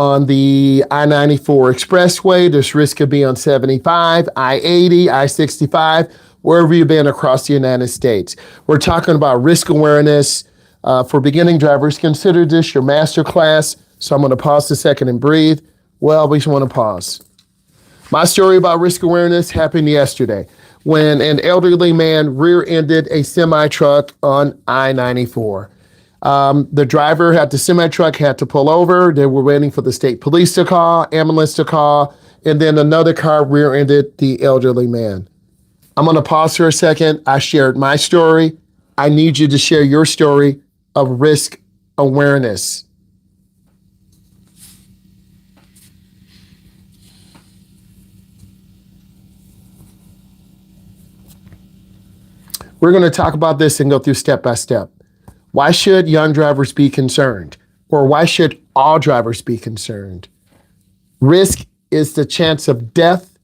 on the I-94 expressway. There's risk of being on 75, I-80, I-65, wherever you've been across the United States. We're talking about risk awareness for beginning drivers. Consider this your masterclass. So I'm going to pause a second and breathe. Well, we just want to pause. My story about risk awareness happened yesterday when an elderly man rear-ended a semi-truck on I-94. The driver had the semi-truck had to pull over. They were waiting for the state police to call, ambulance to call, and then another car rear-ended the elderly man. I'm going to pause for a second. I shared my story. I need you to share your story of risk awareness. We're going to talk about this and go through step by step. Why should young drivers be concerned? Or why should all drivers be concerned? Risk is the chance of death,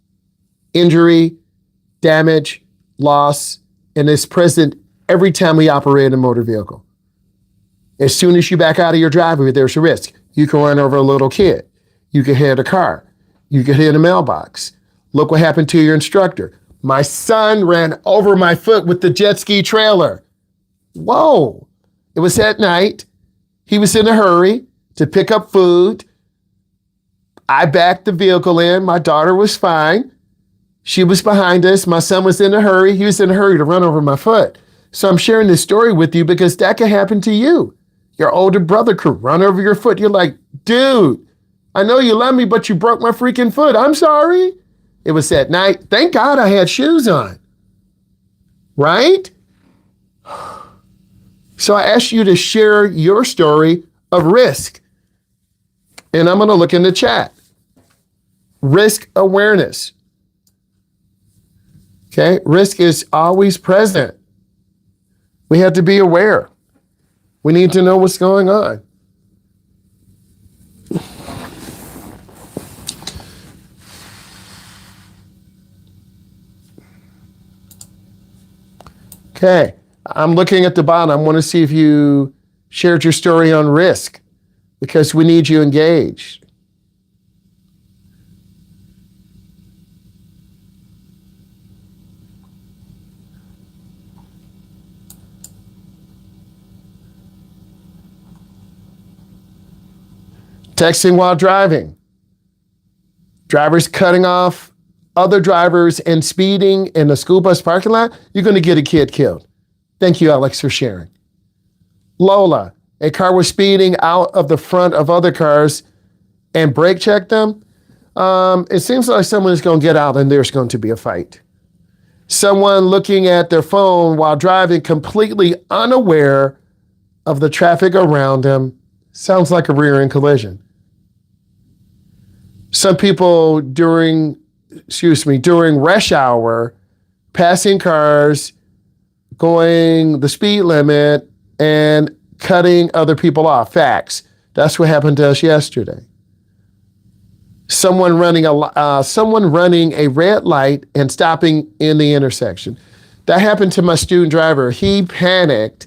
injury, damage, loss, and is present every time we operate a motor vehicle. As soon as you back out of your driveway, there's a risk. You can run over a little kid. You can hit a car. You can hit a mailbox. Look what happened to your instructor. My son ran over my foot with the jet ski trailer. Whoa. It was at night. He was in a hurry to pick up food. I backed the vehicle in. My daughter was fine. She was behind us. My son was in a hurry. He was in a hurry to run over my foot. So I'm sharing this story with you because that could happen to you. Your older brother could run over your foot. You're like, dude, I know you love me, but you broke my freaking foot. I'm sorry. It was at night. Thank God I had shoes on. Right? So I asked you to share your story of risk. And I'm going to look in the chat. Risk awareness. Okay? Risk is always present. We have to be aware. We need to know what's going on. Okay, I'm looking at the bottom. I want to see if you shared your story on risk because we need you engaged. Texting while driving. Drivers cutting off other drivers and speeding in the school bus parking lot, you're going to get a kid killed. Thank you, Alex, for sharing. Lola, a car was speeding out of the front of other cars and brake checked them. It seems like someone is going to get out and there's going to be a fight. Someone looking at their phone while driving, completely unaware of the traffic around them. Sounds like a rear-end collision. Some people during rush hour, passing cars, going the speed limit, and cutting other people off. Facts. That's what happened to us yesterday. Someone running a red light and stopping in the intersection. That happened to my student driver. He panicked.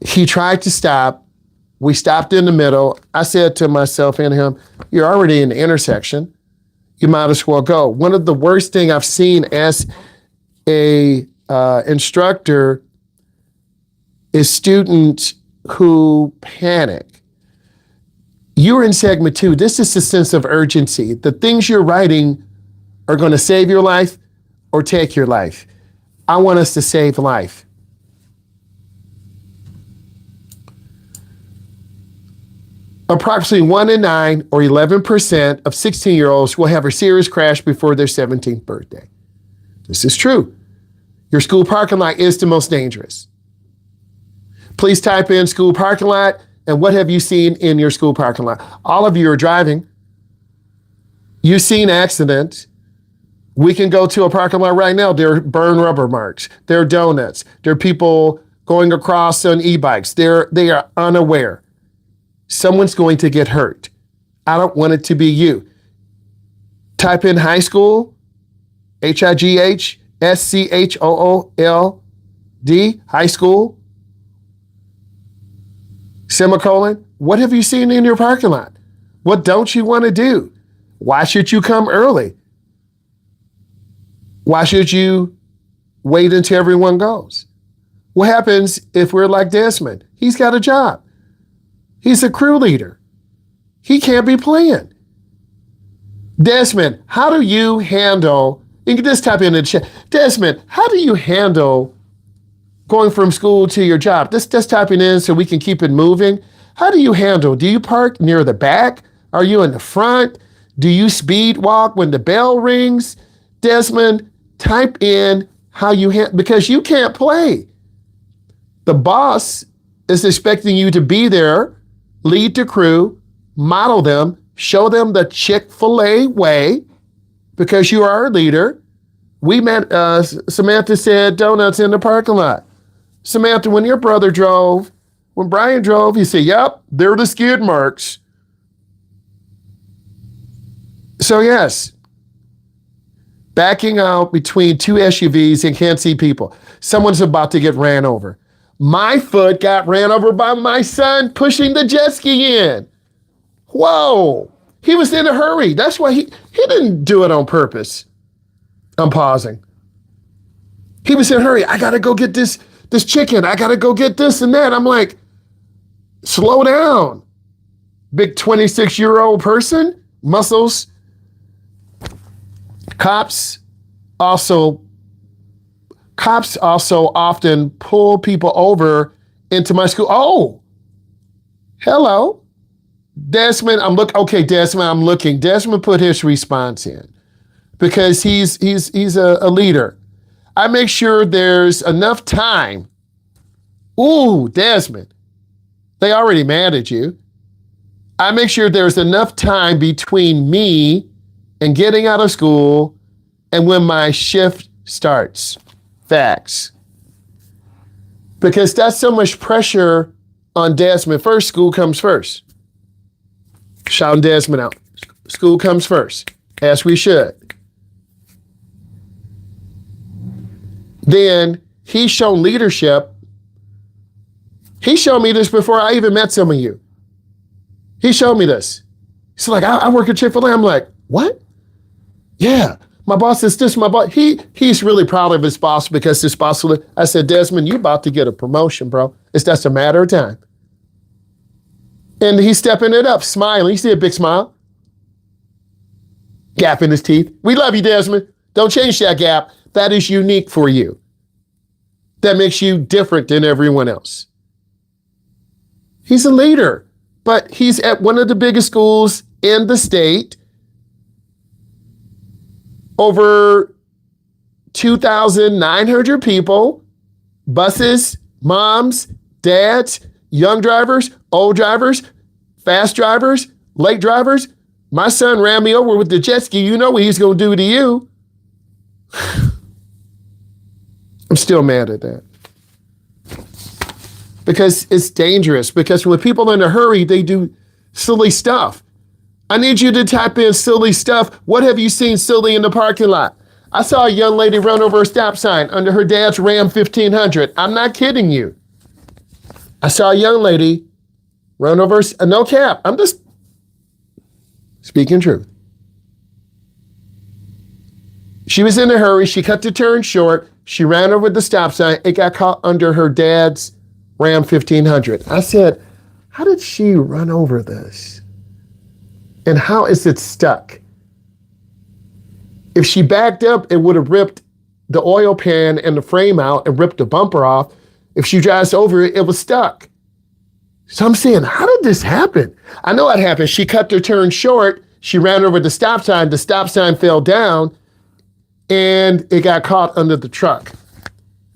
He tried to stop. We stopped in the middle. I said to myself and him, you're already in the intersection. You might as well go. One of the worst things I've seen as a instructor is students who panic. You're in segment 2. This is the sense of urgency. The things you're writing are going to save your life or take your life. I want us to save life. Approximately 1 in 9 or 11% of 16-year-olds will have a serious crash before their 17th birthday. This is true. Your school parking lot is the most dangerous. Please type in school parking lot and what have you seen in your school parking lot? All of you are driving. You've seen accidents. We can go to a parking lot right now. There are burned rubber marks. There are donuts. There are people going across on e-bikes. They are unaware. Someone's going to get hurt. I don't want it to be you. Type in high school, HIGHSCHOOLD, high school, semicolon. What have you seen in your parking lot? What don't you want to do? Why should you come early? Why should you wait until everyone goes? What happens if we're like Desmond? He's got a job. He's a crew leader. He can't be playing. Desmond, how do you handle, you can just type in the chat, Desmond, how do you handle going from school to your job? Just typing in so we can keep it moving. How do you handle? Do you park near the back? Are you in the front? Do you speed walk when the bell rings? Desmond, type in how you handle, because you can't play. The boss is expecting you to be there, lead the crew, model them, show them the Chick-fil-A way, because you are a leader. We met, Samantha said donuts in the parking lot. Samantha, when your brother drove, when Brian drove, he said, yep, they're the skid marks. So yes, backing out between two SUVs and can't see people. Someone's about to get ran over. My foot got ran over by my son pushing the jet ski in. Whoa, he was in a hurry. That's why he didn't do it on purpose. I'm pausing. He was in a hurry. I got to go get this chicken. I got to go get this and that. I'm like, slow down. Big 26-year-old person, muscles. Cops also often pull people over into my school. Oh, hello. Desmond, Desmond, I'm looking. Desmond put his response in because he's a leader. I make sure there's enough time. Ooh, Desmond, they already mad at you. I make sure there's enough time between me and getting out of school and when my shift starts. Facts. Because that's so much pressure on Desmond. First, school comes first. Shouting Desmond out. School comes first, as we should. Then he's shown leadership. He showed me this before I even met some of you. He showed me this. He's like, I work at Chick-fil-A. I'm like, what? Yeah, my boss is this, my boss. He's really proud of his boss because his boss, I said, Desmond, you're about to get a promotion, bro. It's just a matter of time. And he's stepping it up, smiling. You see a big smile? Gap in his teeth. We love you, Desmond. Don't change that gap. That is unique for you. That makes you different than everyone else. He's a leader, but he's at one of the biggest schools in the state. Over 2,900 people, buses, moms, dads, young drivers, old drivers, fast drivers, late drivers. My son ran me over with the jet ski. You know what he's going to do to you. I'm still mad at that. Because it's dangerous. Because when people are in a hurry, they do silly stuff. I need you to type in silly stuff. What have you seen silly in the parking lot? I saw a young lady run over a stop sign under her dad's Ram 1500. I'm not kidding you. I saw a young lady run over, no cap. I'm just speaking truth. She was in a hurry. She cut the turn short. She ran over the stop sign. It got caught under her dad's Ram 1500. I said, how did she run over this? And how is it stuck? If she backed up, it would have ripped the oil pan and the frame out and ripped the bumper off. If she drives over it, it was stuck. So I'm saying, how did this happen? I know what happened. She cut her turn short. She ran over the stop sign. The stop sign fell down and it got caught under the truck.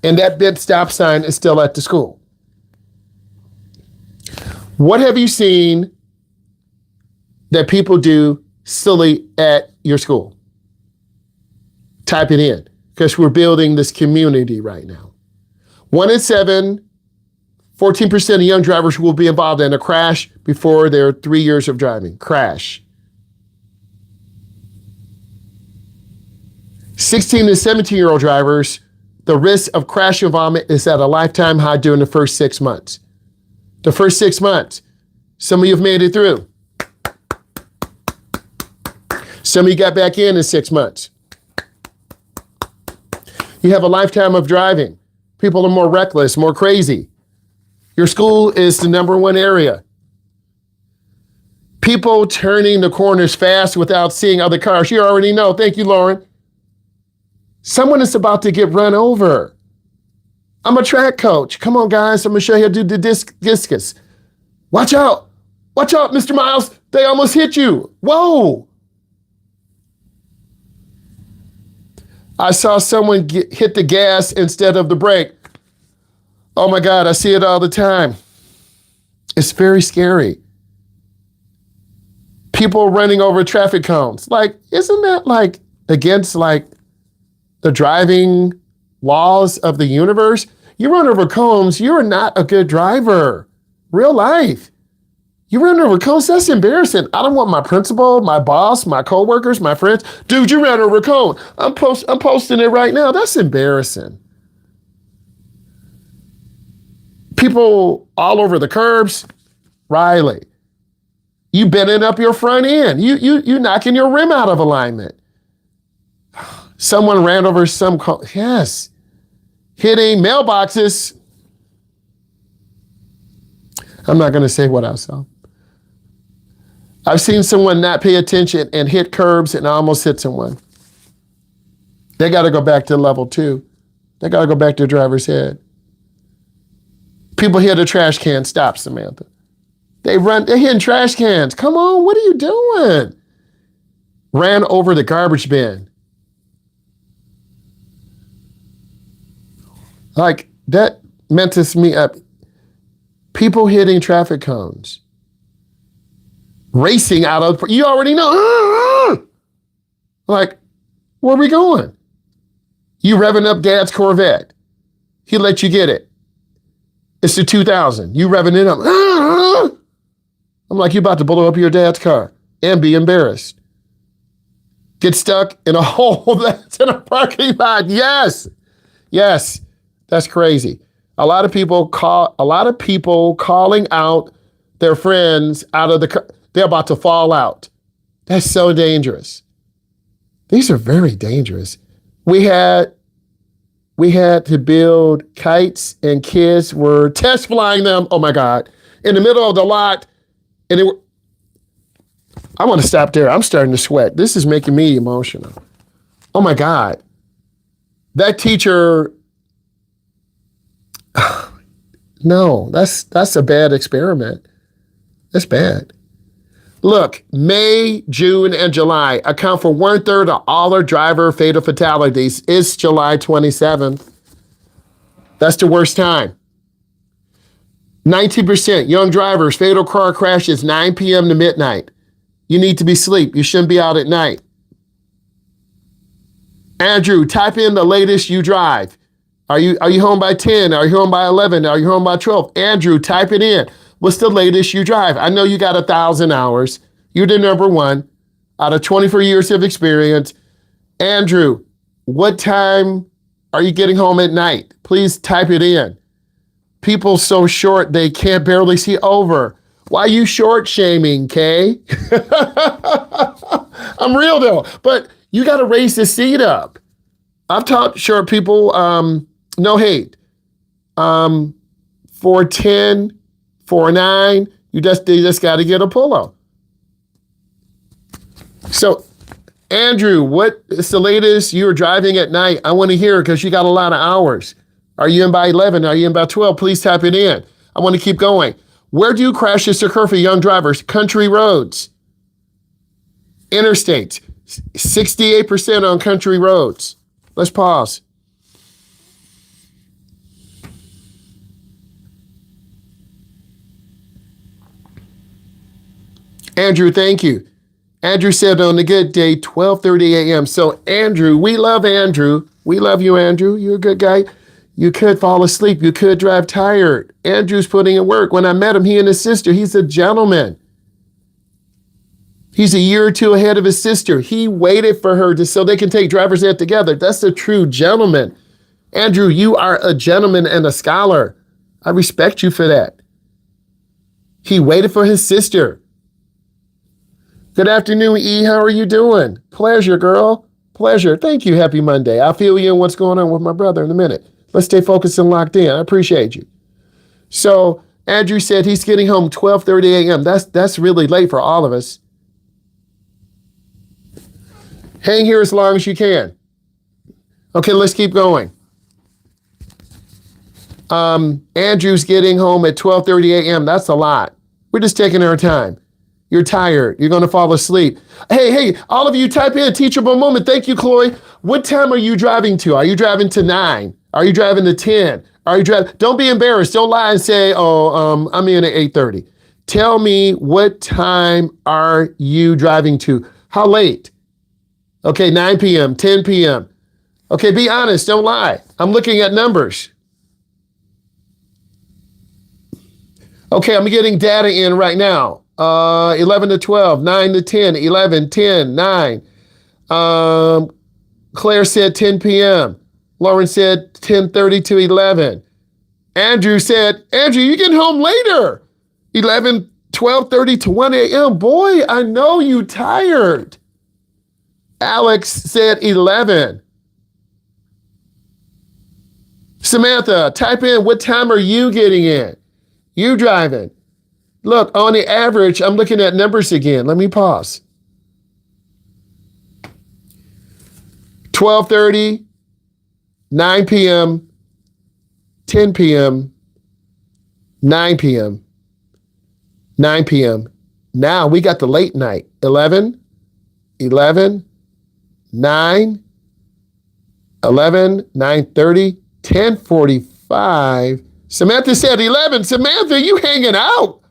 And that bent stop sign is still at the school. What have you seen that people do silly at your school? Type it in, because we're building this community right now. 1 in 7, 14% of young drivers will be involved in a crash before their 3 years of driving. Crash. 16 to 17-year-old drivers, the risk of crash involvement is at a lifetime high during the first 6 months. The first 6 months. Some of you have made it through. Some of you got back in 6 months. You have a lifetime of driving. People are more reckless, more crazy. Your school is the number one area. People turning the corners fast without seeing other cars. You already know. Thank you, Lauren. Someone is about to get run over. I'm a track coach. Come on, guys. I'm going to show you how to do the discus. Watch out. Watch out, Mr. Myles. They almost hit you. Whoa. I saw someone hit the gas instead of the brake. Oh my God, I see it all the time. It's very scary. People running over traffic cones. Like, isn't that like against like the driving laws of the universe? You run over cones, you're not a good driver. Real life. You run over cones, that's embarrassing. I don't want my principal, my boss, my coworkers, my friends. Dude, you ran over a cone. I'm posting it right now. That's embarrassing. People all over the curbs. Riley, you bending up your front end. You knocking your rim out of alignment. Someone ran over some cone. Yes. Hitting mailboxes. I'm not going to say what I saw. I've seen someone not pay attention and hit curbs and almost hit someone. They got to go back to level 2. They got to go back to driver's head. People hit a trash can. Stop, Samantha. They're hitting trash cans. Come on, what are you doing? Ran over the garbage bin. Like, that messes me up. People hitting traffic cones. Racing out of, you already know. Like, where are we going? You revving up Dad's Corvette. He let you get it. It's the 2000. You revving it up. I'm like, you about to blow up your dad's car and be embarrassed. Get stuck in a hole that's in a parking lot. Yes. Yes. That's crazy. A lot of people calling out their friends out of the car. They're about to fall out. That's so dangerous. These are very dangerous. We had to build kites and kids were test flying them. Oh my God. In the middle of the lot. And I want to stop there. I'm starting to sweat. This is making me emotional. Oh my God. That teacher, no, that's a bad experiment. That's bad. Look, May, June, and July account for 1/3 of all our driver fatal fatalities. It's July 27th. That's the worst time. 19% young drivers, fatal car crashes 9 p.m. to midnight. You need to be asleep. You shouldn't be out at night. Andrew, type in the latest you drive. Are you home by 10? Are you home by 11? Are you home by 12? Andrew, type it in. What's the latest you drive? I know you got 1,000 hours. You're the number one out of 24 years of experience. Andrew, what time are you getting home at night? Please type it in. People so short they can't barely see over. Why are you short shaming, Kay? I'm real though, but you got to raise the seat up. I've taught short people, no hate. 4'10", 4'9", they just got to get a pull-up. So, Andrew, what is the latest you're driving at night? I want to hear because you got a lot of hours. Are you in by 11? Are you in by 12? Please type it in. I want to keep going. Where do crashes occur for young drivers? Country roads. Interstates. 68% on country roads. Let's pause. Andrew, thank you. Andrew said on a good day, 12:30 a.m. So Andrew, we love Andrew. We love you, Andrew. You're a good guy. You could fall asleep. You could drive tired. Andrew's putting in work. When I met him, he and his sister, he's a gentleman. He's a year or two ahead of his sister. He waited for her so they can take driver's ed together. That's a true gentleman. Andrew, you are a gentleman and a scholar. I respect you for that. He waited for his sister. Good afternoon, E. How are you doing? Pleasure, girl. Pleasure. Thank you. Happy Monday. I'll fill you in what's going on with my brother in a minute. Let's stay focused and locked in. I appreciate you. So Andrew said he's getting home 12:30 a.m. That's really late for all of us. Hang here as long as you can. Okay, let's keep going. Andrew's getting home at 12:30 a.m. That's a lot. We're just taking our time. You're tired. You're going to fall asleep. Hey, all of you type in teachable moment. Thank you, Chloe. What time are you driving to? Are you driving to 9? Are you driving to 10? Are you driving? Don't be embarrassed. Don't lie and say, I'm in at 8:30. Tell me, what time are you driving to? How late? Okay, 9 p.m., 10 p.m. Okay, be honest. Don't lie. I'm looking at numbers. Okay, I'm getting data in right now. 11 to 12, 9 to 10, 11, 10, 9. Claire said 10 p.m. Lauren said 10:30 to 11. Andrew said, Andrew, you get home later. 11, 12:30 to 1 a.m. Boy, I know you tired. Alex said 11. Samantha, type in, what time are you getting in? You driving. Look, on the average, I'm looking at numbers again. Let me pause. 12:30, 9 p.m., 10 p.m., 9 p.m., 9 p.m. Now we got the late night. 11, 11, 9, 11, 9:30, 10:45. Samantha said 11. Samantha, you hanging out?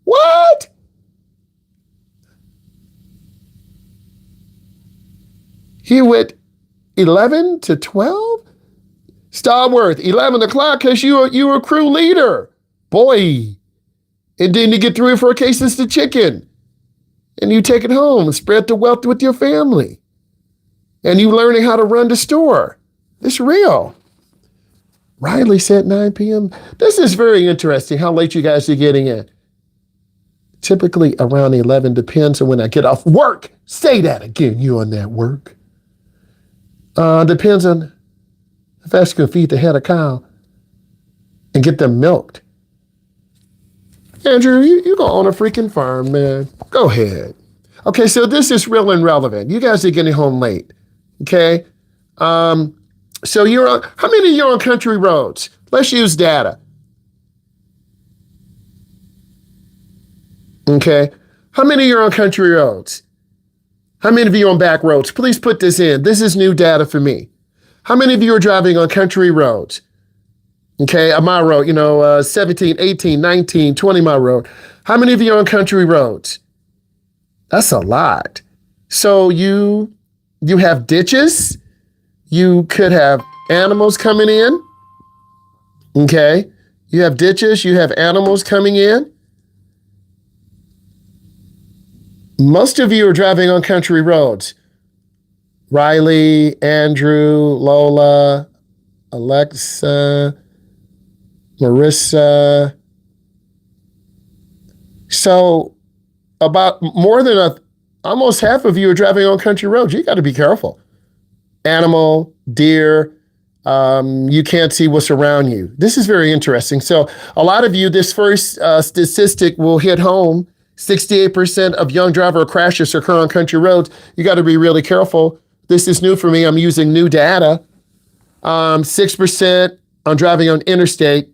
What? He went 11 to 12? Starworth, 11 o'clock because you were a crew leader. Boy. And then you get 3 or 4 cases of chicken. And you take it home and spread the wealth with your family. And you learning how to run the store. It's real. Riley said 9 p.m. This is very interesting how late you guys are getting in. Typically around 11, depends on when I get off work. Say that again, you on that work. Depends on if I can feed the head of cow and get them milked. Andrew, you're going to own a freaking farm, man. Go ahead. Okay, so this is real and relevant. You guys are getting home late, okay? So you're on, how many of you are on country roads? Let's use data. Okay. How many of you are on country roads? How many of you are on back roads? Please put this in. This is new data for me. How many of you are driving on country roads? Okay, a mile road, 17, 18, 19, 20 mile road. How many of you are on country roads? That's a lot. So you have ditches. You could have animals coming in. Okay. You have ditches. You have animals coming in. Most of you are driving on country roads. Riley, Andrew, Lola, Alexa, Marissa. So about more than almost half of you are driving on country roads. You got to be careful. Animal, deer, you can't see what's around you. This is very interesting. So a lot of you, this first statistic will hit home. 68% of young driver crashes occur on country roads. You got to be really careful. This is new for me. I'm using new data. 6% on driving on interstate.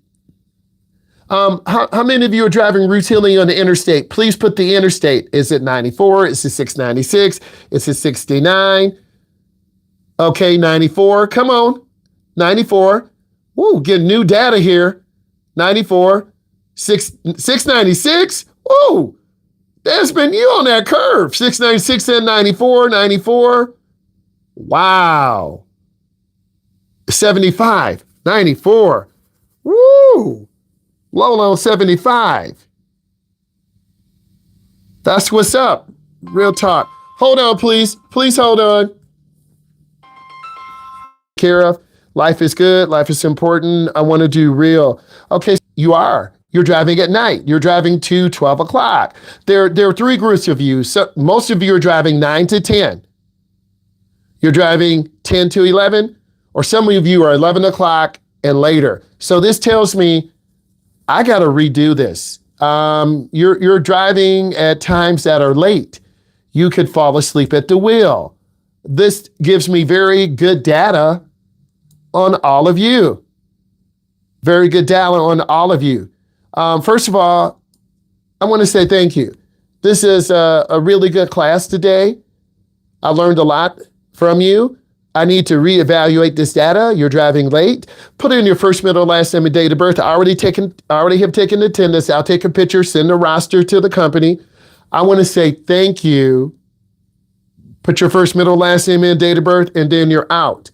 How many of you are driving routinely on the interstate? Please put the interstate. Is it 94? Is it 696? Is it 69? Okay, 94. Come on. 94. Woo, get new data here. 94. 696. Woo. That's been you on that curve. 696 and 94, 94. Wow. 75, 94. Woo. Low 75. That's what's up. Real talk. Hold on, please. Please hold on. Care of. Life is good. Life is important. I want to do real. Okay, you are. You're driving at night. You're driving to 12 o'clock. There are three groups of you. So most of you are driving 9 to 10. You're driving 10 to 11, or some of you are 11 o'clock and later. So this tells me I got to redo this. You're driving at times that are late. You could fall asleep at the wheel. This gives me very good data on all of you. Very good data on all of you. First of all, I want to say thank you. This is a really good class today. I learned a lot from you. I need to reevaluate this data. You're driving late. Put in your first, middle, last name, and date of birth. I already have taken attendance. I'll take a picture, send a roster to the company. I want to say thank you. Put your first, middle, last name, and date of birth, and then you're out.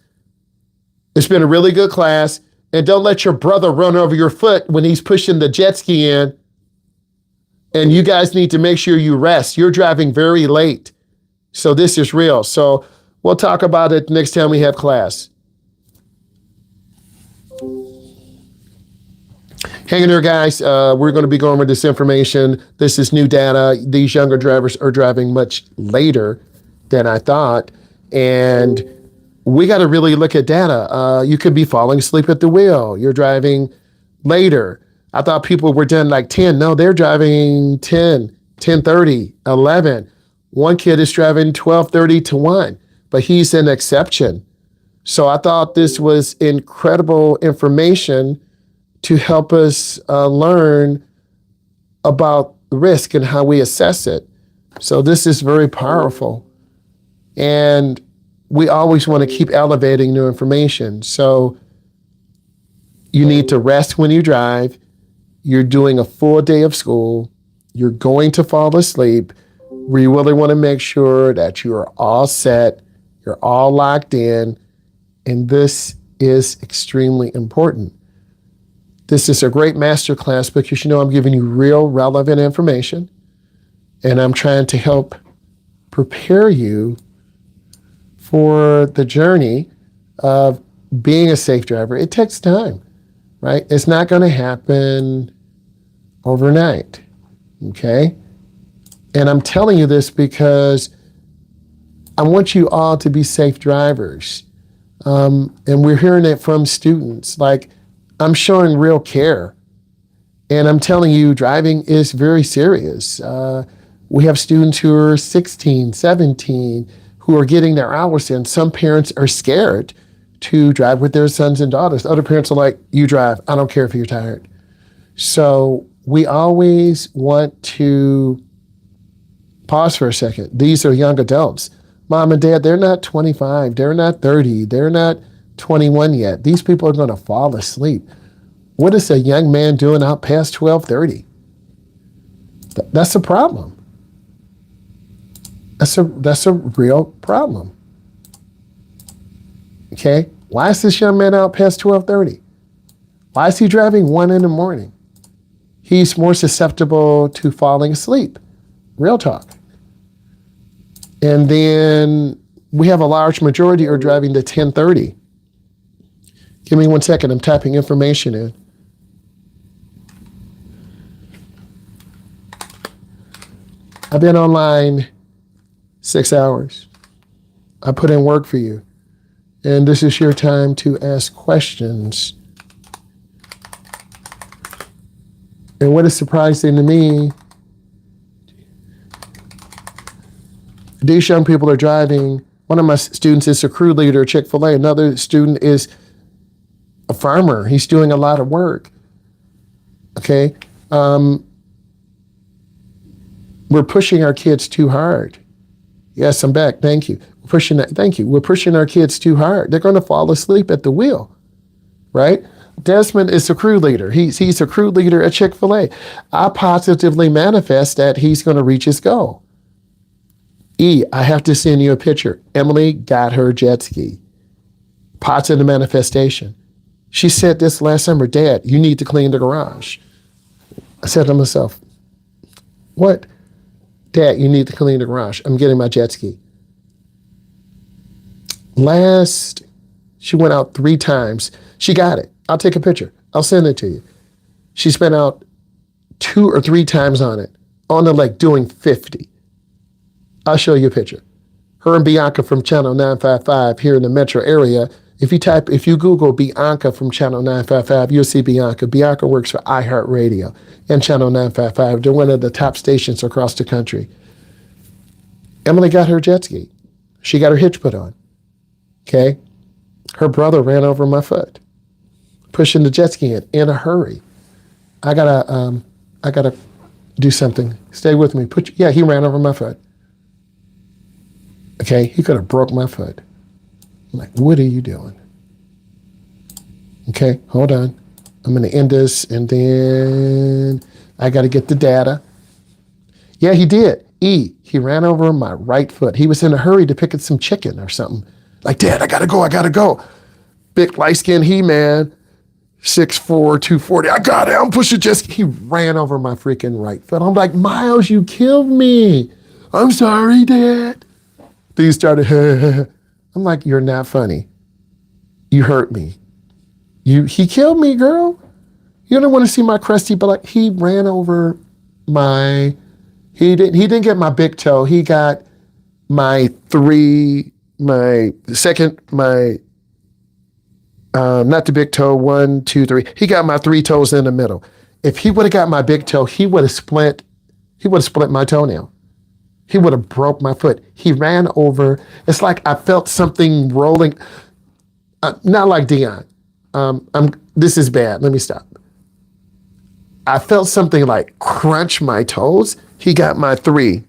It's been a really good class. And don't let your brother run over your foot when he's pushing the jet ski in. And you guys need to make sure you rest. You're driving very late. So this is real. So we'll talk about it next time we have class. Hang in there, guys. We're going to be going over this information. This is new data. These younger drivers are driving much later than I thought. And we got to really look at data. You could be falling asleep at the wheel. You're driving later. I thought people were done like 10. No, they're driving 10, 10:30, 11. One kid is driving 12:30 to 1, but he's an exception. So I thought this was incredible information to help us learn about risk and how we assess it. So this is very powerful. And we always want to keep elevating new information. So you need to rest when you drive. You're doing a full day of school. You're going to fall asleep. We really want to make sure that you are all set. You're all locked in. And this is extremely important. This is a great masterclass because I'm giving you real relevant information. And I'm trying to help prepare you for the journey of being a safe driver. It takes time, right? It's not going to happen overnight, okay? And I'm telling you this because I want you all to be safe drivers. And we're hearing it from students. Like, I'm showing real care. And I'm telling you, driving is very serious. We have students who are 16, 17, who are getting their hours in. Some parents are scared to drive with their sons and daughters. Other parents are like, you drive. I don't care if you're tired. So we always want to pause for a second. These are young adults. Mom and dad, they're not 25. They're not 30. They're not 21 yet. These people are going to fall asleep. What is a young man doing out past 12:30? That's a problem. That's a real problem. Okay? Why is this young man out past 12:30? Why is he driving 1 in the morning? He's more susceptible to falling asleep. Real talk. And then we have a large majority are driving to 10:30. Give me 1 second. I'm typing information in. I've been online 6 hours. I put in work for you. And this is your time to ask questions. And what is surprising to me, these young people are driving. One of my students is a crew leader at Chick-fil-A. Another student is a farmer. He's doing a lot of work. Okay? We're pushing our kids too hard. Yes, I'm back. Thank you. Thank you. We're pushing our kids too hard. They're going to fall asleep at the wheel, right? Desmond is a crew leader. He's a crew leader at Chick-fil-A. I positively manifest that he's going to reach his goal. I have to send you a picture. Emily got her jet ski. Positive manifestation. She said this last summer, Dad, you need to clean the garage. I said to myself, what? Dad, you need to clean the garage. I'm getting my jet ski. She went out 3 times. She got it. I'll take a picture. I'll send it to you. She spent out 2 or 3 times on it, on the lake doing 50. I'll show you a picture. Her and Bianca from Channel 955 here in the metro area. If you Google Bianca from Channel 955, you'll see Bianca. Bianca works for iHeartRadio and Channel 955. They're one of the top stations across the country. Emily got her jet ski. She got her hitch put on. Okay? Her brother ran over my foot, pushing the jet ski in a hurry. I gotta do something. Stay with me. He ran over my foot. Okay, he could have broke my foot. I'm like, what are you doing? Okay, hold on. I'm gonna end this and then I gotta get the data. Yeah, he did. He ran over my right foot. He was in a hurry to pick up some chicken or something. Like, Dad, I gotta go. Big light-skinned he-man, 6'4", 240. I got it, I'm pushing jet ski. He ran over my freaking right foot. I'm like, Myles, you killed me. I'm sorry, Dad. Then he started, I'm like, you're not funny. You hurt me. He killed me, girl. You don't want to see my crusty, but like, he ran over he didn't get my big toe. He got not the big toe, 1, 2, 3. He got my 3 toes in the middle. If he would have got my big toe, he would have split my toenail. He would have broke my foot. He ran over. It's like I felt something rolling. Not like Dion. This is bad. Let me stop. I felt something like crunch my toes. He got my 3,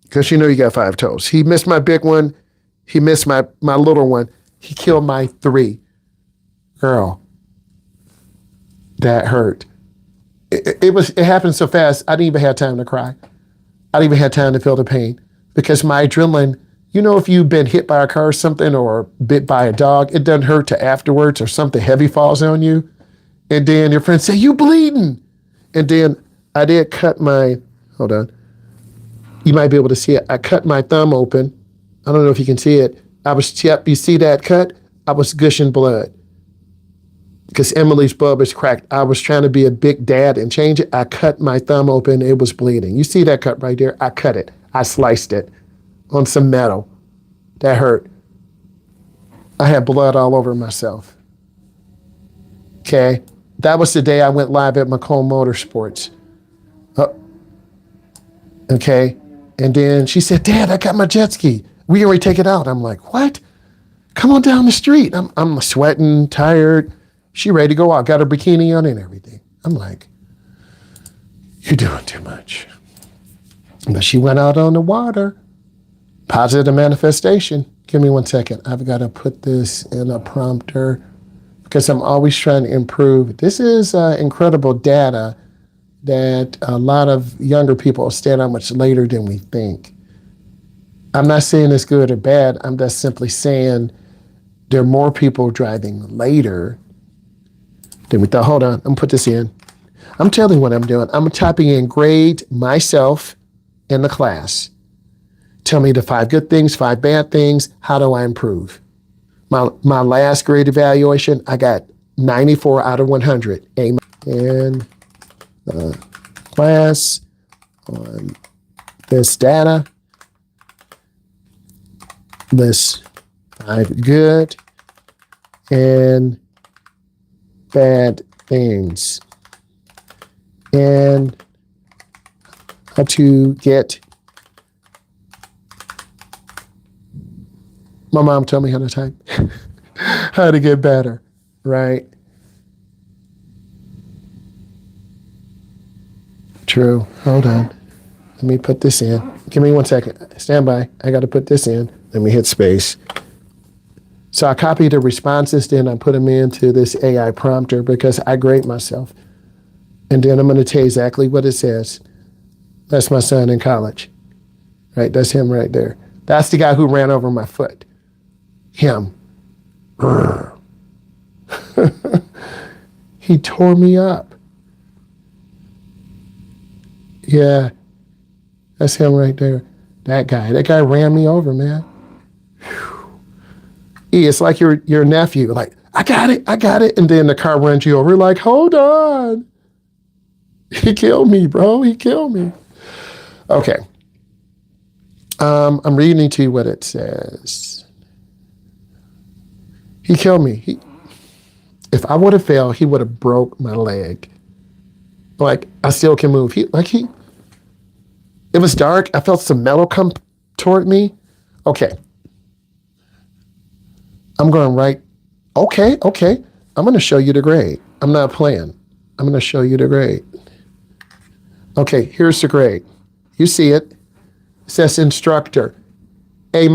because you got 5 toes. He missed my big one. He missed my little one. He killed my 3. Girl, that hurt. It happened so fast, I didn't even have time to cry. I didn't even have time to feel the pain because my adrenaline, if you've been hit by a car or something or bit by a dog, it doesn't hurt till afterwards or something heavy falls on you. And then your friends say, you bleeding. And then I did cut hold on. You might be able to see it. I cut my thumb open. I don't know if you can see it. You see that cut? I was gushing blood because Emily's bub is cracked. I was trying to be a big dad and change it. I cut my thumb open. It was bleeding. You see that cut right there? I cut it. I sliced it on some metal. That hurt. I had blood all over myself. Okay? That was the day I went live at McComb Motorsports. Okay? And then she said, Dad, I got my jet ski. We already take it out. I'm like, what? Come on down the street. I'm sweating, tired. She ready to go out, got her bikini on and everything. I'm like, you're doing too much. But she went out on the water. Positive manifestation. Give me 1 second. I've got to put this in a prompter because I'm always trying to improve. This is incredible data that a lot of younger people stand out much later than we think. I'm not saying it's good or bad. I'm just simply saying there are more people driving later than we thought. Hold on, I'm gonna put this in. I'm telling you what I'm doing. I'm typing in grade myself in the class. Tell me the 5 good things, 5 bad things. How do I improve? My last grade evaluation, I got 94 out of 100. In the class on this data. List 5 good and bad things. And how to get. My mom told me how to type, how to get better, right? True. Hold on. Let me put this in. Give me 1 second. Stand by. I got to put this in. Let me hit space. So I copied the responses, then I put them into this AI prompter because I grade myself. And then I'm going to tell you exactly what it says. That's my son in college, right? That's him right there. That's the guy who ran over my foot. Him. He tore me up. Yeah, that's him right there. That guy ran me over, man. It's like your nephew, like, I got it. And then the car runs you over, like, hold on. He killed me, bro. He killed me. Okay. I'm reading to you what it says. He killed me. If I would have failed, he would have broke my leg. Like, I still can move. It was dark. I felt some metal come toward me. Okay. I'm going right. Okay. I'm going to show you the grade. I'm not playing. I'm going to show you the grade. Okay, here's the grade. You see it. It says instructor, A-.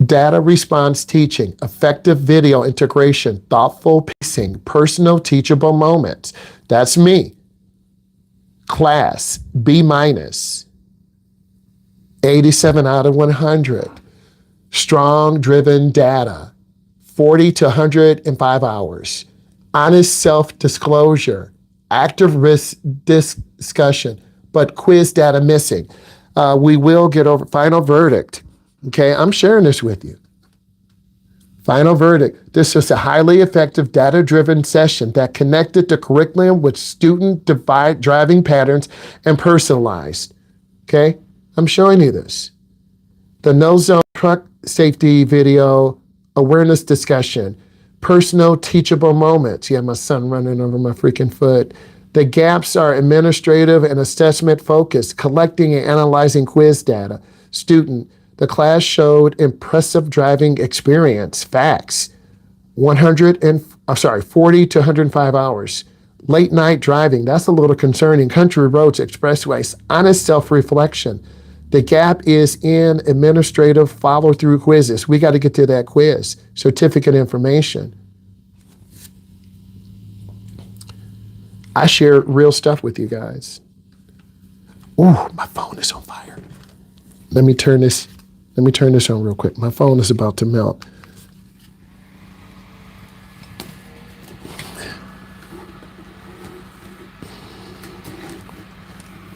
Data response teaching, effective video integration, thoughtful pacing, personal teachable moments. That's me. Class, B-. 87 out of 100. Strong driven data, 40 to 105 hours. Honest self-disclosure, active risk discussion, but quiz data missing. We will get over final verdict. Okay, I'm sharing this with you. Final verdict. This was a highly effective data-driven session that connected the curriculum with student driving patterns and personalized. Okay, I'm showing you this. The no zone truck safety video, awareness discussion, personal teachable moments. Yeah, my son running over my freaking foot. The gaps are administrative and assessment focused, collecting and analyzing quiz data. Student, the class showed impressive driving experience, facts. 40 to 105 hours. Late night driving, that's a little concerning. Country roads, expressways, honest self-reflection. The gap is in administrative follow-through quizzes. We got to get to that quiz. Certificate information. I share real stuff with you guys. Ooh, my phone is on fire. Let me turn this on real quick. My phone is about to melt.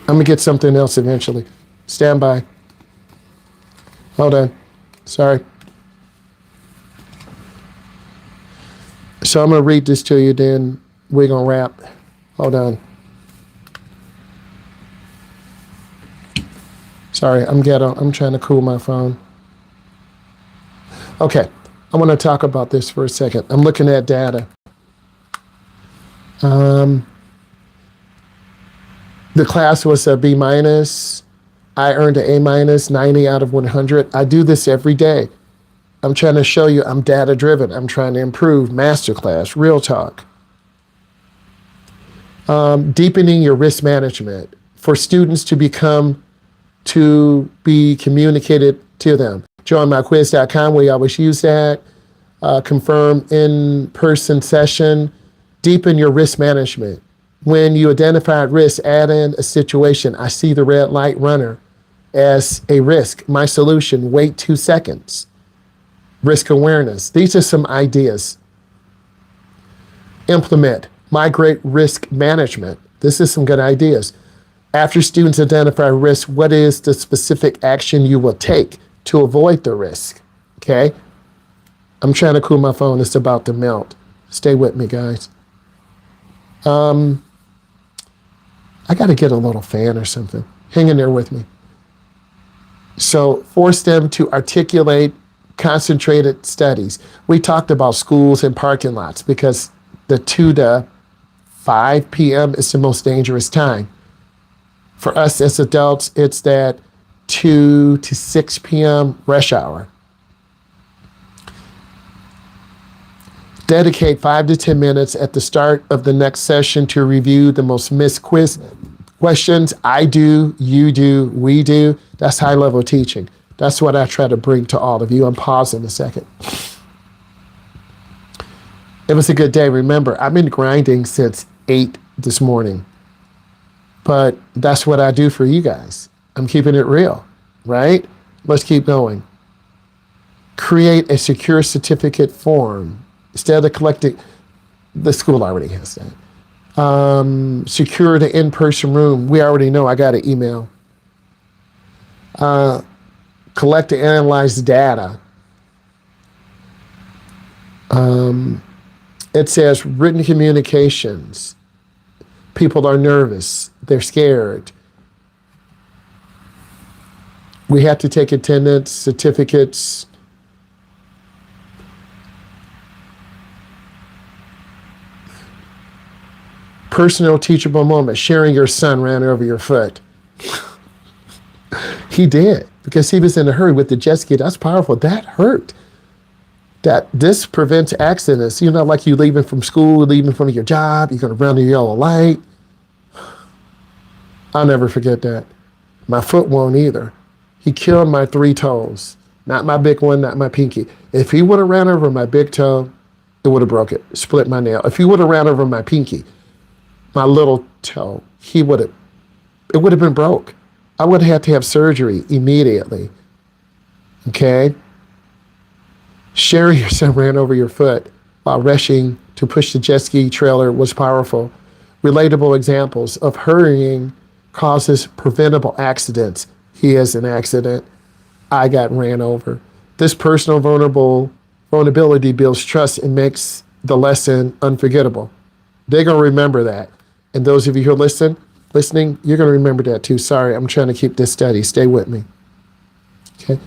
I'm gonna get something else eventually. Stand by. Hold on. Sorry. So I'm gonna read this to you, then we're gonna wrap. Hold on. Sorry, I'm ghetto. I'm trying to cool my phone. Okay, I want to talk about this for a second. I'm looking at data. The class was a B-. I earned an A-, 90 out of 100. I do this every day. I'm trying to show you I'm data driven. I'm trying to improve. Masterclass, real talk. Deepening your risk management for students to be communicated to them. JoinMyQuiz.com, we always use that. Confirm in-person session. Deepen your risk management. When you identify risk, add in a situation. I see the red light runner as a risk. My solution, wait 2 seconds. Risk awareness. These are some ideas. Implement. Migrate risk management. This is some good ideas. After students identify risk, what is the specific action you will take to avoid the risk? Okay? I'm trying to cool my phone. It's about to melt. Stay with me, guys. I got to get a little fan or something. Hang in there with me. So force them to articulate concentrated studies. We talked about schools and parking lots because the 2 to 5 p.m. is the most dangerous time. For us as adults, it's that 2 to 6 p.m. rush hour. Dedicate 5 to 10 minutes at the start of the next session to review the most missed quiz questions. I do, you do, we do. That's high-level teaching. That's what I try to bring to all of you. I'm pausing a second. It was a good day. Remember, I've been grinding since 8 this morning. But that's what I do for you guys. I'm keeping it real, right? Let's keep going. Create a secure certificate form. Instead of collecting, the school already has that. Secure the in-person room. We already know, I got an email. Collect and analyze data. It says written communications. People are nervous. They're scared. We have to take attendance, certificates. Personal teachable moment. Sharing your son ran over your foot. He did, because he was in a hurry with the jet ski. That's powerful. That hurt. This prevents accidents. You know, like you leaving from school, leaving from your job, you're going to run the yellow light. I'll never forget that. My foot won't either. He killed my 3 toes. Not my big one, not my pinky. If he would have ran over my big toe, it would have broke it, split my nail. If he would have ran over my pinky, my little toe, it would have been broke. I would have had to have surgery immediately. Okay? Sharing your son ran over your foot while rushing to push the jet ski trailer was powerful. Relatable examples of hurrying causes preventable accidents. He has an accident. I got ran over. This personal vulnerability builds trust and makes the lesson unforgettable. They're going to remember that. And those of you who are listening, you're going to remember that too. Sorry, I'm trying to keep this steady. Stay with me. Okay?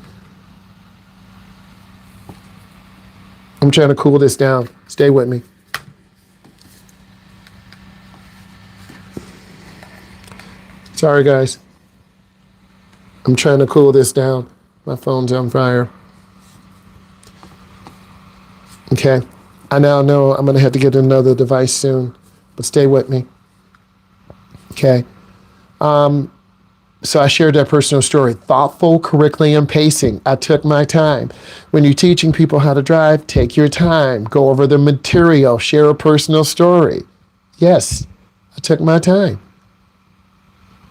I'm trying to cool this down. Stay with me. Sorry, guys. I'm trying to cool this down. My phone's on fire. Okay. I now know I'm going to have to get another device soon, but stay with me. Okay. So I shared that personal story. Thoughtful curriculum pacing. I took my time. When you're teaching people how to drive, take your time. Go over the material. Share a personal story. Yes, I took my time.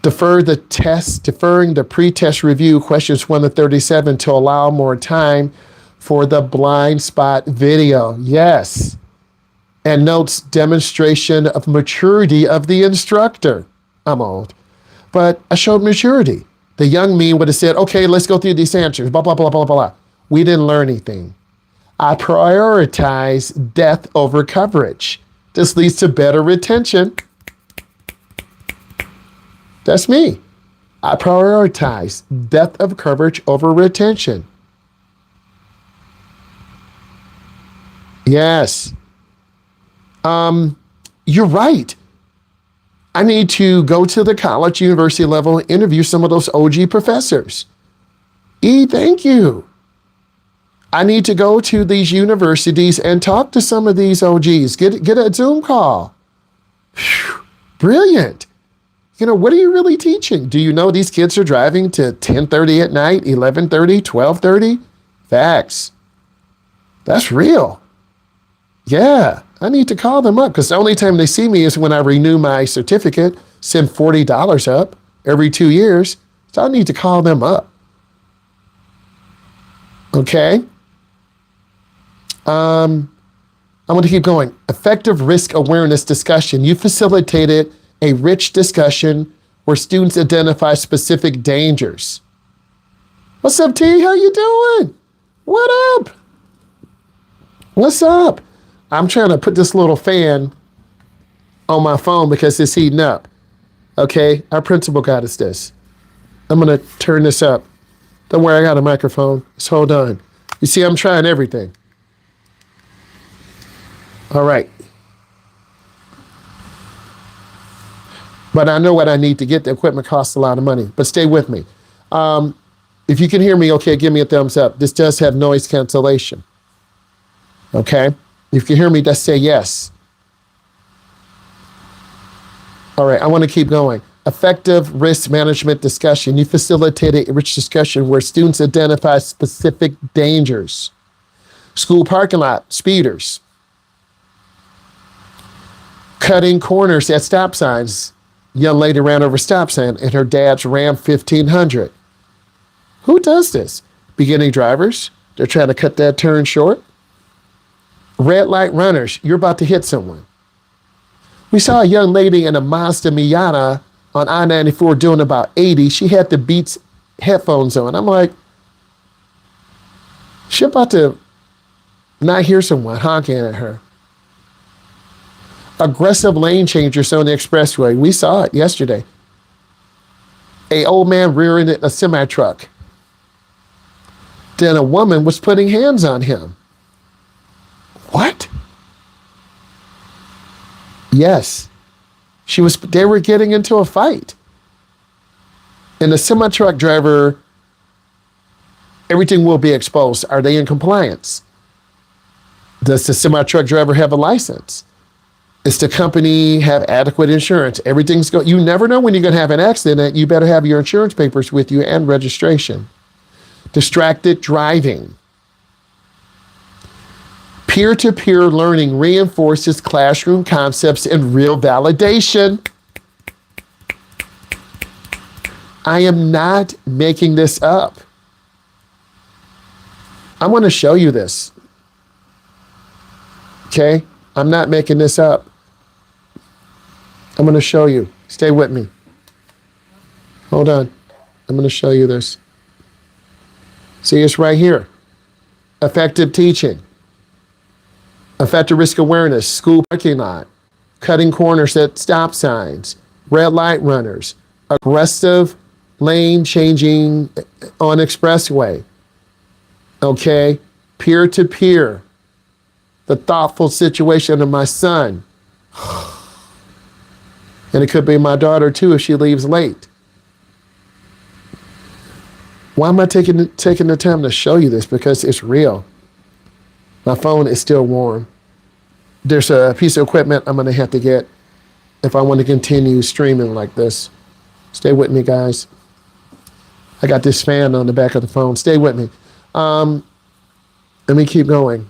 Deferring the pre-test review, questions 1 to 37, to allow more time for the blind spot video. Yes. And notes demonstration of maturity of the instructor. I'm old. But I showed maturity. The young me would have said, okay, let's go through these answers, blah, blah, blah, blah, blah. We didn't learn anything. I prioritize depth over coverage. This leads to better retention. That's me. I prioritize depth of coverage over retention. Yes. You're right. I need to go to the college, university level and interview some of those OG professors. Thank you. I need to go to these universities and talk to some of these OGs. Get a Zoom call. Whew, brilliant. You know, what are you really teaching? Do you know these kids are driving to 10:30 at night, 11:30, 12:30? Facts. That's real. Yeah, I need to call them up, because the only time they see me is when I renew my certificate, send $40 up every 2 years. So I need to call them up. Okay? I'm going to keep going. Effective risk awareness discussion. You facilitated a rich discussion where students identify specific dangers. What's up, T? How you doing? What up? What's up? I'm trying to put this little fan on my phone because it's heating up. Okay, our principal got us this. I'm going to turn this up. Don't worry, I got a microphone. Just hold on. You see, I'm trying everything. All right. But I know what I need to get. The equipment costs a lot of money, but stay with me. If you can hear me, okay, give me a thumbs up. This does have noise cancellation. Okay? If you can hear me, just say yes. All right, I want to keep going. Effective risk management discussion. You facilitated a rich discussion where students identify specific dangers. School parking lot, speeders. Cutting corners at stop signs. Young lady ran over stop sign and her dad's Ram 1500. Who does this? Beginning drivers. They're trying to cut that turn short. Red light runners. You're about to hit someone. We saw a young lady in a Mazda Miata on I-94 doing about 80. She had the Beats headphones on. I'm like, she about to not hear someone honking at her. Aggressive lane changers on the expressway. We saw it yesterday. A old man rearing a semi-truck. Then a woman was putting hands on him. What? Yes. They were getting into a fight. And the semi-truck driver, everything will be exposed. Are they in compliance? Does the semi-truck driver have a license? Does the company have adequate insurance? Everything's going. You never know when you're going to have an accident. You better have your insurance papers with you and registration. Distracted driving. Peer-to-peer learning reinforces classroom concepts and real validation. I am not making this up. I want to show you this. Okay? I'm not making this up. I'm going to show you. Stay with me. Hold on. I'm going to show you this. See, it's right here. Effective teaching. Effective risk awareness, school parking lot, cutting corners at stop signs, red light runners, aggressive lane changing on expressway. Okay? Peer-to-peer. The thoughtful situation of my son. And it could be my daughter too if she leaves late. Why am I taking the time to show you this? Because it's real. My phone is still warm. There's a piece of equipment I'm going to have to get if I want to continue streaming like this. Stay with me, guys. I got this fan on the back of the phone. Stay with me. Let me keep going.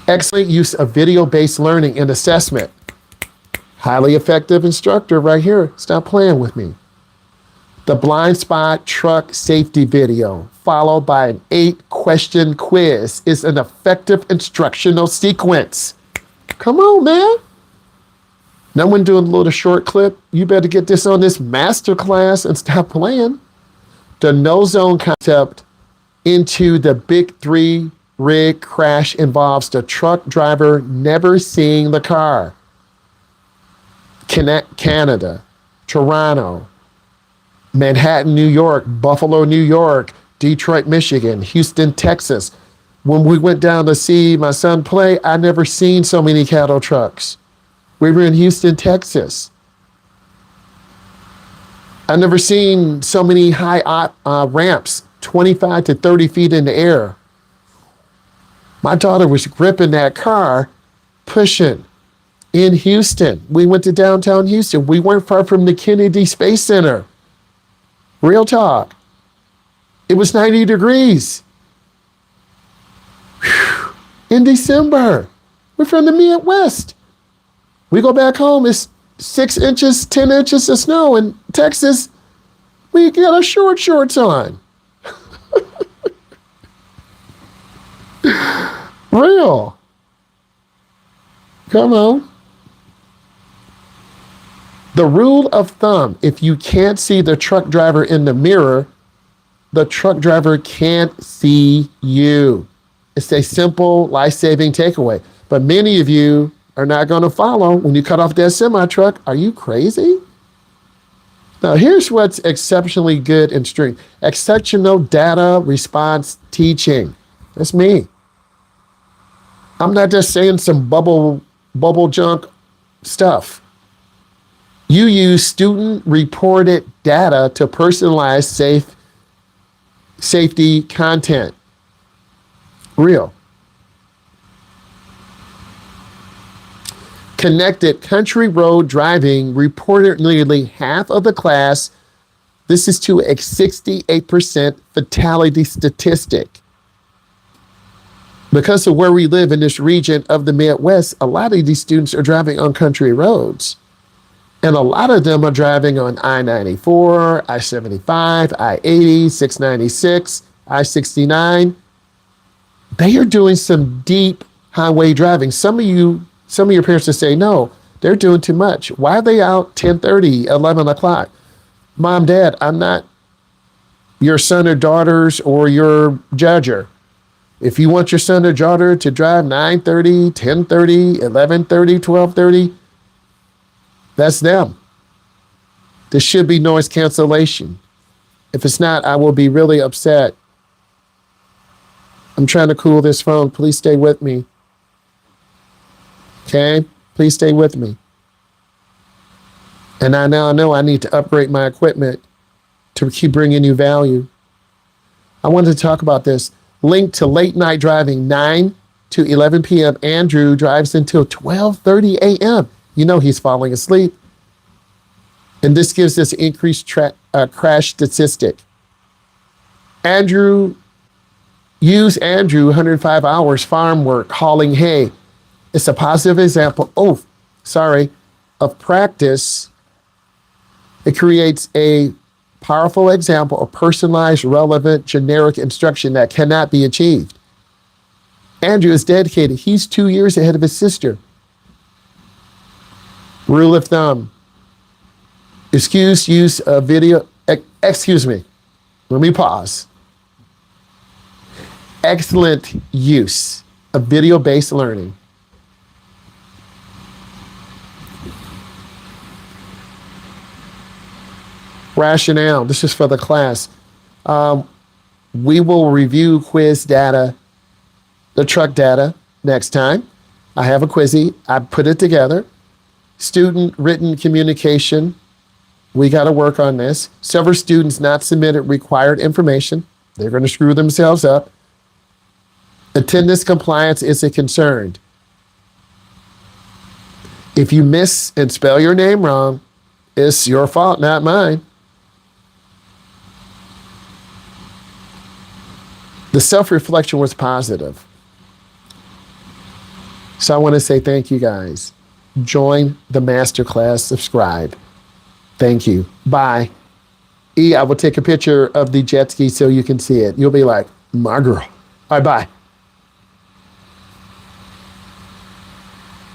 Excellent use of video-based learning and assessment. Highly effective instructor right here. Stop playing with me. The blind spot truck safety video, followed by an 8-question quiz, is an effective instructional sequence. Come on, man. No one doing a little short clip. You better get this on this Masterclass and stop playing. The no zone concept into the big 3 rig crash involves the truck driver never seeing the car. Canada, Toronto, Manhattan, New York, Buffalo, New York, Detroit, Michigan, Houston, Texas. When we went down to see my son play, I never seen so many cattle trucks. We were in Houston, Texas. I never seen so many high ramps, 25 to 30 feet in the air. My daughter was gripping that car, pushing. In Houston, we went to downtown Houston. We weren't far from the Kennedy Space Center. Real talk. It was 90 degrees. Whew. In December. We're from the Midwest. We go back home, it's 6 inches, 10 inches of snow. In Texas, we got our shorts on. Real. Come on. The rule of thumb, if you can't see the truck driver in the mirror, the truck driver can't see you. It's a simple life-saving takeaway. But many of you are not going to follow when you cut off that semi-truck. Are you crazy? Now, here's what's exceptionally good in string. Exceptional data response teaching. That's me. I'm not just saying some bubble junk stuff. You use student-reported data to personalize safety content. Real. Connected country road driving reported nearly half of the class. This is to a 68% fatality statistic. Because of where we live in this region of the Midwest, a lot of these students are driving on country roads. And a lot of them are driving on I-94, I-75, I-80, 696, I-69. They are doing some deep highway driving. Some of your parents will say, no, they're doing too much. Why are they out 10:30, 11 o'clock? Mom, Dad, I'm not your son or daughters or your judger. If you want your son or daughter to drive 9:30, 10:30, 11:30, 12:30, that's them. There should be noise cancellation. If it's not, I will be really upset. I'm trying to cool this phone. Please stay with me. Okay? Please stay with me. And I now know I need to upgrade my equipment to keep bringing you value. I wanted to talk about this. Linked to late night driving, 9 to 11 p.m. Andrew drives until 12:30 a.m. You know he's falling asleep. And this gives us increased crash statistic. Use Andrew 105 hours farm work hauling hay. It's a positive example, of practice. It creates a powerful example of personalized, relevant, generic instruction that cannot be achieved. Andrew is dedicated. He's 2 years ahead of his sister. Rule of thumb. Excuse use of video. Excuse me. Let me pause. Excellent use of video-based learning. Rationale. This is for the class. We will review quiz data, the truck data next time. I have a quizzy. I put it together. Student written communication. We got to work on this. Several students not submitted required information. They're going to screw themselves up. Attendance compliance is a concern. If you miss and spell your name wrong, it's your fault, not mine. The self-reflection was positive. So I want to say thank you guys. Join the masterclass, subscribe. Thank you. Bye. I will take a picture of the jet ski so you can see it. You'll be like, my girl. All right, bye.